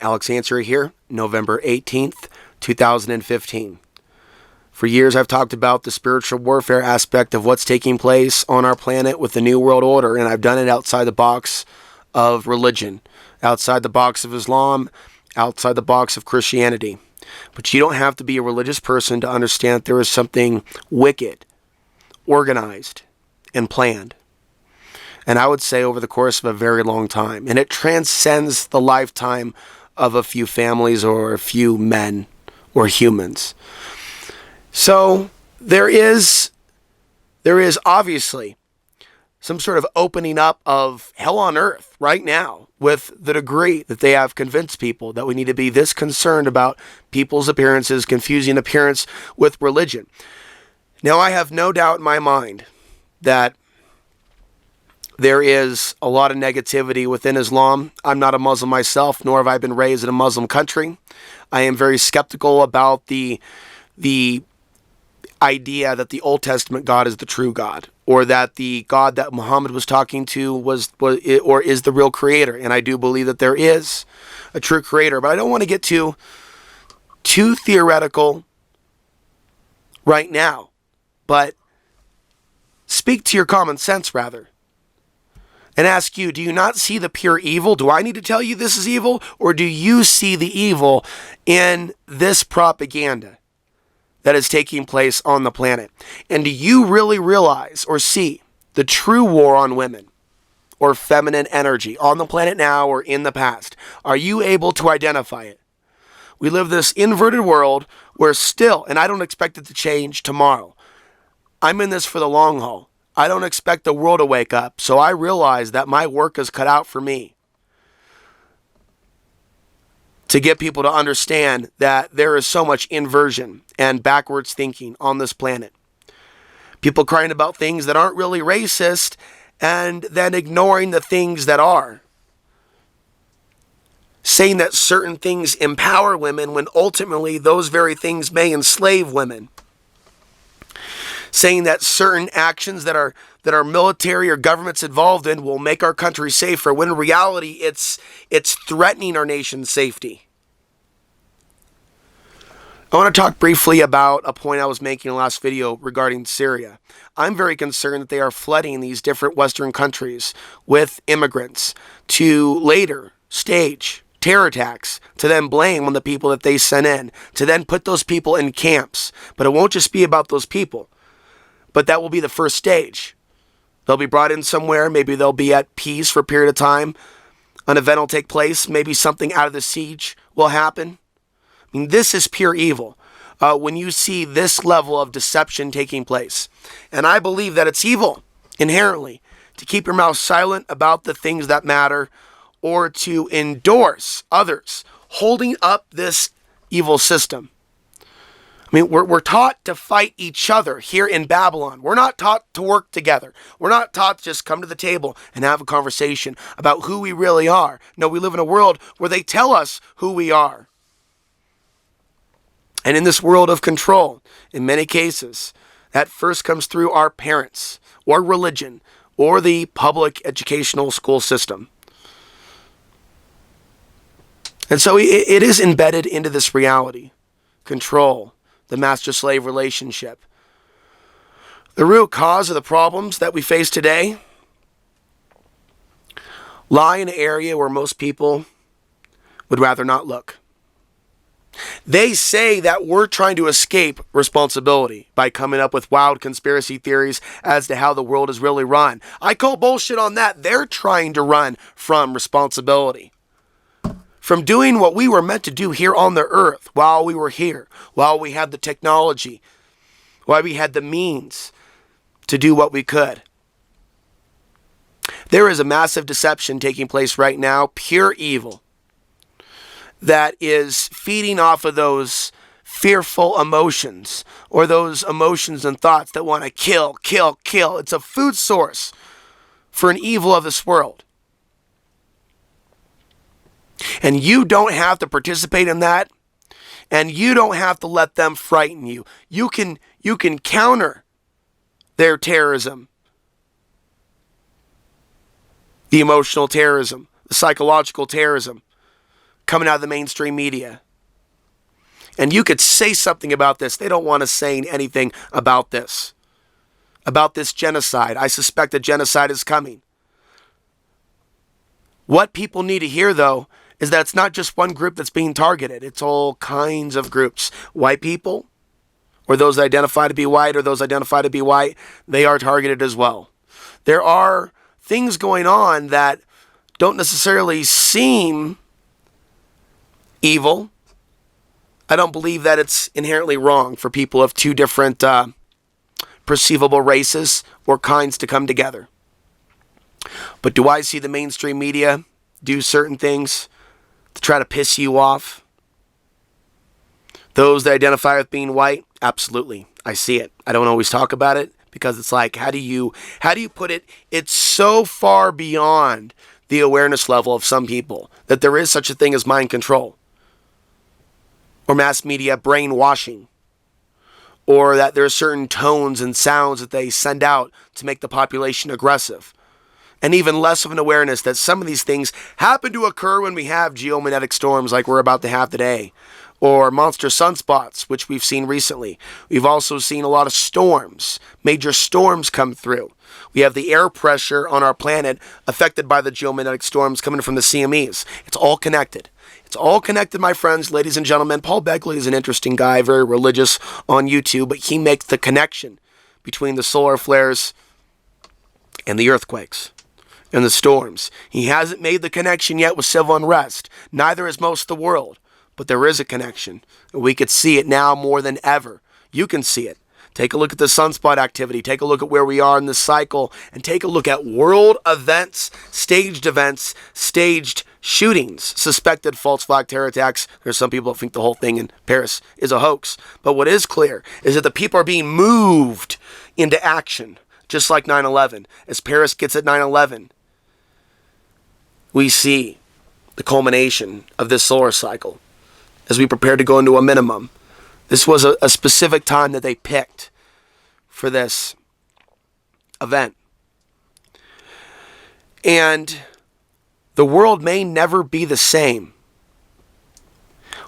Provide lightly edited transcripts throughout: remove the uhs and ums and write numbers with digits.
Alex Answer here, November 18th, 2015. For years I've talked about the spiritual warfare aspect of what's taking place on our planet with the New World Order, and I've done it outside the box of religion, outside the box of Islam, outside the box of Christianity. But you don't have to be a religious person to understand that there is something wicked, organized, and planned. And I would say over the course of a very long time. And it transcends the lifetime of a few families or a few men or humans. So there is obviously some sort of opening up of hell on earth right now with the degree that they have convinced people that we need to be this concerned about people's appearances, confusing appearance with religion. Now, I have no doubt in my mind that there is a lot of negativity within Islam. I'm not a Muslim myself, nor have I been raised in a Muslim country. I am very skeptical about the idea that the Old Testament God is the true God, or that the God that Muhammad was talking to was or is the real creator. And I do believe that there is a true creator, but I don't want to get too theoretical right now. But speak to your common sense rather. And ask you, do you not see the pure evil? Do I need to tell you this is evil? Or do you see the evil in this propaganda that is taking place on the planet? And do you really realize or see the true war on women or feminine energy on the planet now or in the past? Are you able to identify it? We live this inverted world where still, and I don't expect it to change tomorrow. I'm in this for the long haul. I don't expect the world to wake up, so I realize that my work is cut out for me to get people to understand that there is so much inversion and backwards thinking on this planet. People crying about things that aren't really racist and then ignoring the things that are. Saying that certain things empower women when ultimately those very things may enslave women. Saying that certain actions that our military or government's involved in will make our country safer, when in reality it's threatening our nation's safety. I want to talk briefly about a point I was making in the last video regarding Syria. I'm very concerned that they are flooding these different Western countries with immigrants to later stage terror attacks, to then blame on the people that they sent in, to then put those people in camps. But it won't just be about those people. But that will be the first stage. They'll be brought in somewhere. Maybe they'll be at peace for a period of time. An event will take place. Maybe something out of the siege will happen. I mean, this is pure evil when you see this level of deception taking place. And I believe that it's evil inherently to keep your mouth silent about the things that matter or to endorse others holding up this evil system. I mean, we're taught to fight each other here in Babylon. We're not taught to work together. We're not taught to just come to the table and have a conversation about who we really are. No, we live in a world where they tell us who we are. And in this world of control, in many cases, that first comes through our parents or religion or the public educational school system. And so it is embedded into this reality. Control. The master-slave relationship. The root cause of the problems that we face today lie in an area where most people would rather not look. They say that we're trying to escape responsibility by coming up with wild conspiracy theories as to how the world is really run. I call bullshit on that. They're trying to run from responsibility. From doing what we were meant to do here on the earth while we were here, while we had the technology, while we had the means to do what we could. There is a massive deception taking place right now, pure evil, that is feeding off of those fearful emotions or those emotions and thoughts that want to kill, kill, kill. It's a food source for an evil of this world. And you don't have to participate in that, and you don't have to let them frighten you. You can counter their terrorism, the emotional terrorism, the psychological terrorism, coming out of the mainstream media. And you could say something about this. They don't want to say anything about this genocide. I suspect a genocide is coming. What people need to hear, though, is that it's not just one group that's being targeted. It's all kinds of groups. White people, or those that identify to be white, or those identify to be white, they are targeted as well. There are things going on that don't necessarily seem evil. I don't believe that it's inherently wrong for people of two different perceivable races or kinds to come together. But do I see the mainstream media do certain things to try to piss you off? Those that identify with being white, absolutely. I see it. I don't always talk about it because it's like, how do you put it? It's so far beyond the awareness level of some people that there is such a thing as mind control or mass media brainwashing, or that there are certain tones and sounds that they send out to make the population aggressive. And even less of an awareness that some of these things happen to occur when we have geomagnetic storms like we're about to have today, or monster sunspots, which we've seen recently. We've also seen a lot of storms, major storms come through. We have the air pressure on our planet affected by the geomagnetic storms coming from the CMEs. It's all connected. It's all connected, my friends, ladies and gentlemen. Paul Begley is an interesting guy, very religious on YouTube, but he makes the connection between the solar flares and the earthquakes and the storms. He hasn't made the connection yet with civil unrest. Neither has most of the world, but there is a connection. We could see it now more than ever. You can see it. Take a look at the sunspot activity. Take a look at where we are in the cycle, and take a look at world events, staged shootings, suspected false flag terror attacks. There's some people that think the whole thing in Paris is a hoax. But what is clear is that the people are being moved into action, just like 9/11. As Paris gets at 9/11, we see the culmination of this solar cycle as we prepare to go into a minimum. This was a specific time that they picked for this event. And the world may never be the same.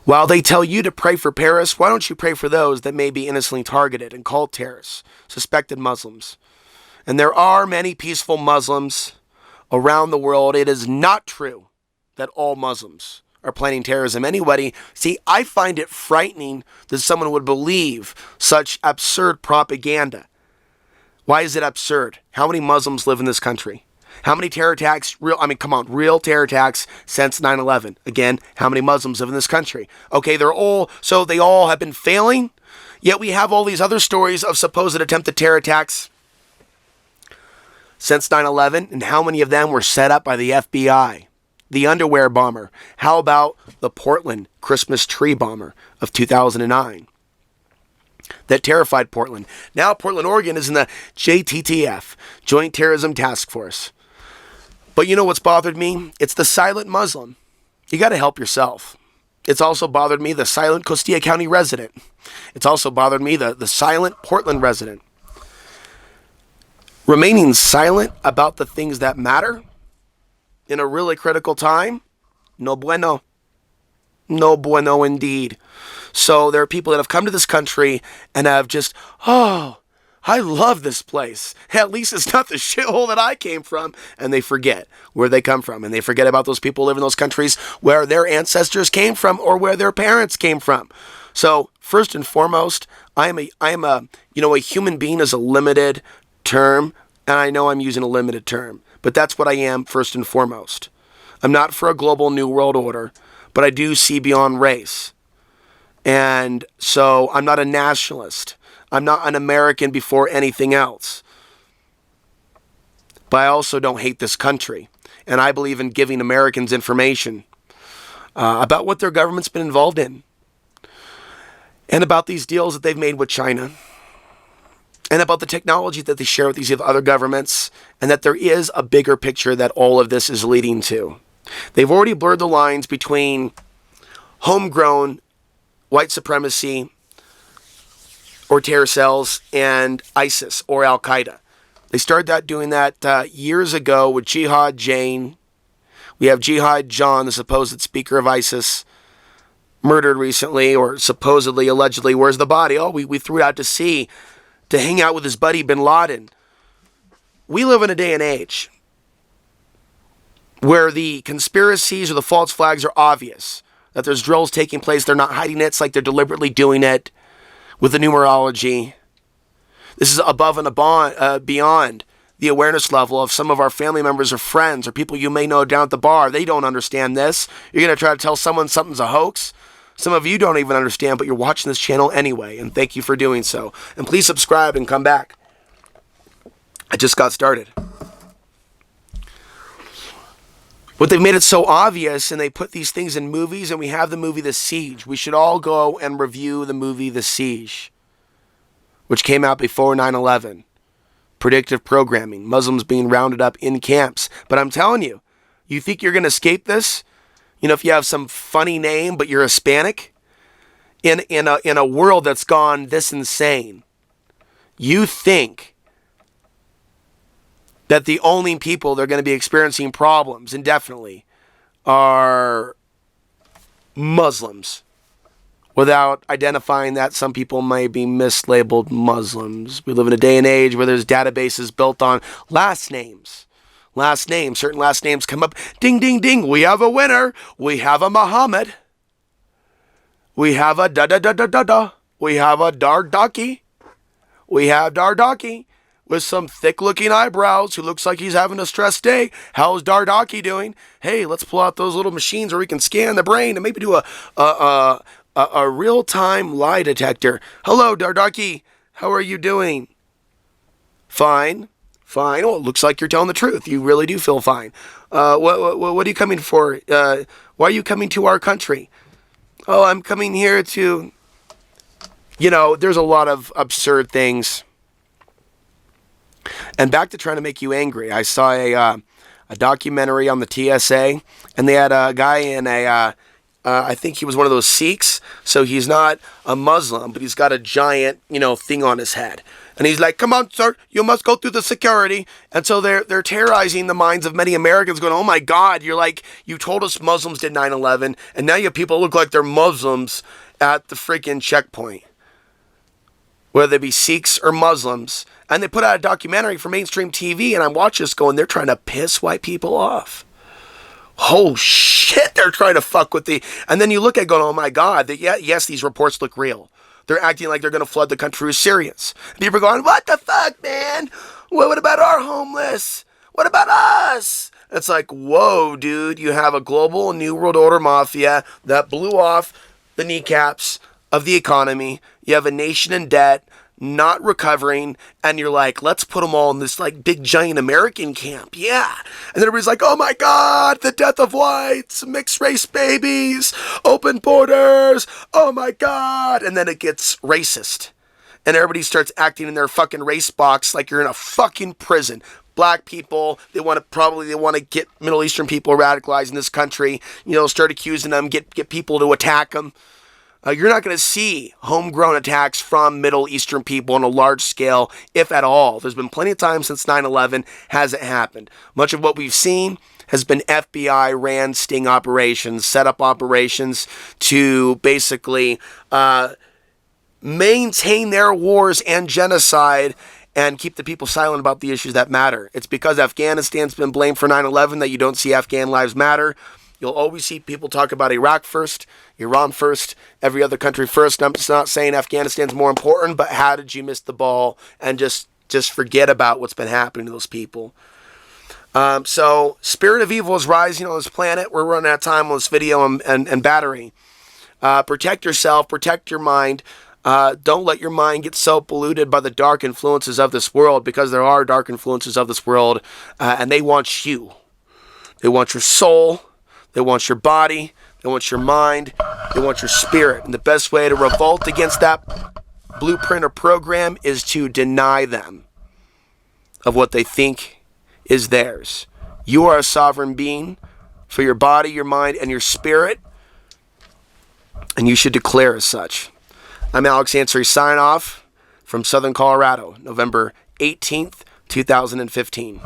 While they tell you to pray for Paris, why don't you pray for those that may be innocently targeted and called terrorists, suspected Muslims? And there are many peaceful Muslims around the world. It is not true that all Muslims are planning terrorism. Anybody, see, I find it frightening that someone would believe such absurd propaganda. Why is it absurd? How many Muslims live in this country? How many terror attacks, real terror attacks since 9/11? Again, how many Muslims live in this country? Okay, they all have been failing, yet we have all these other stories of supposed attempted terror attacks since 9/11, and how many of them were set up by the FBI? The underwear bomber. How about the Portland Christmas tree bomber of 2009? That terrified Portland. Now Portland, Oregon is in the JTTF, Joint Terrorism Task Force. But you know what's bothered me? It's the silent Muslim. You got to help yourself. It's also bothered me, the silent Costilla County resident. It's also bothered me, the silent Portland resident. Remaining silent about the things that matter in a really critical time, no bueno. No bueno indeed. So there are people that have come to this country and have just, oh, I love this place. At least it's not the shithole that I came from. And they forget where they come from. And they forget about those people who live in those countries where their ancestors came from or where their parents came from. So first and foremost, I am a human being is a limited term. And I know I'm using a limited term. But that's what I am first and foremost. I'm not for a global new world order, but I do see beyond race. And so I'm not a nationalist. I'm not an American before anything else. But I also don't hate this country. And I believe in giving Americans information about what their government's been involved in. And about these deals that they've made with China. And about the technology that they share with these other governments, and that there is a bigger picture that all of this is leading to. They've already blurred the lines between homegrown white supremacy or terror cells and ISIS or Al-Qaeda. They started doing that years ago with Jihad Jain, We have Jihad John, the supposed speaker of ISIS, murdered recently, or supposedly, allegedly. Where's the body? Oh, we threw it out to sea to hang out with his buddy Bin Laden. We live in a day and age where the conspiracies or the false flags are obvious. That there's drills taking place. They're not hiding it. It's like they're deliberately doing it with the numerology. This is above and beyond the awareness level of some of our family members or friends or people you may know down at the bar. They don't understand this. You're going to try to tell someone something's a hoax. Some of you don't even understand, but you're watching this channel anyway, and thank you for doing so. And please subscribe and come back. I just got started. But they've made it so obvious, and they put these things in movies, and we have the movie The Siege. We should all go and review the movie The Siege, which came out before 9/11. Predictive programming, Muslims being rounded up in camps. But I'm telling you, you think you're going to escape this? You know, if you have some funny name, but you're Hispanic, in a world that's gone this insane, you think that the only people that are going to be experiencing problems indefinitely are Muslims, without identifying that some people may be mislabeled Muslims. We live in a day and age where there's databases built on last names. Last names, certain last names come up. Ding, ding, ding. We have a winner. We have a Muhammad. We have a da-da-da-da-da-da. We have a Dardaki. We have Dardaki with some thick-looking eyebrows who looks like he's having a stressed day. How's Dardaki doing? Hey, let's pull out those little machines where we can scan the brain and maybe do a real-time lie detector. Hello, Dardaki. How are you doing? Fine. Fine. Oh, it looks like you're telling the truth. You really do feel fine. What are you coming for? Why are you coming to our country? Oh, I'm coming here to... You know, there's a lot of absurd things. And back to trying to make you angry. I saw a documentary on the TSA, and they had a guy in I think he was one of those Sikhs, so he's not a Muslim, but he's got a giant, thing on his head. And he's like, come on, sir, you must go through the security. And so they're terrorizing the minds of many Americans going, oh my God, you told us Muslims did 9/11, and now you have people look like they're Muslims at the freaking checkpoint. Whether they be Sikhs or Muslims. And they put out a documentary for mainstream TV, and I'm watching this going, they're trying to piss white people off. Oh shit, they're trying to fuck with and then you look at going, oh my God, yes, these reports look real. They're acting like they're going to flood the country with Syrians. People are going, what the fuck, man? What about our homeless? What about us? It's like, whoa, dude, you have a global New World Order mafia that blew off the kneecaps of the economy. You have a nation in debt, not recovering, and you're like, let's put them all in this big giant American camp. Yeah. And then everybody's like, oh my God, the death of whites, mixed race babies, open borders, oh my God. And then it gets racist. And everybody starts acting in their fucking race box like you're in a fucking prison. Black people, they want to get Middle Eastern people radicalized in this country, start accusing them, get people to attack them. You're not going to see homegrown attacks from Middle Eastern people on a large scale, if at all. There's been plenty of time since 9/11 hasn't happened. Much of what we've seen has been FBI ran sting operations, set up operations to basically maintain their wars and genocide and keep the people silent about the issues that matter. It's because Afghanistan's been blamed for 9/11 that you don't see Afghan lives matter. You'll always see people talk about Iraq first, Iran first, every other country first. And I'm just not saying Afghanistan's more important, but how did you miss the ball and just forget about what's been happening to those people? So spirit of evil is rising on this planet. We're running out of time on this video and battery. Protect yourself, protect your mind. Don't let your mind get so polluted by the dark influences of this world, because there are dark influences of this world, and they want you. They want your soul. They want your body, they want your mind, they want your spirit. And the best way to revolt against that blueprint or program is to deny them of what they think is theirs. You are a sovereign being for your body, your mind, and your spirit, and you should declare as such. I'm Alex Ansary, signing off from Southern Colorado, November 18th, 2015.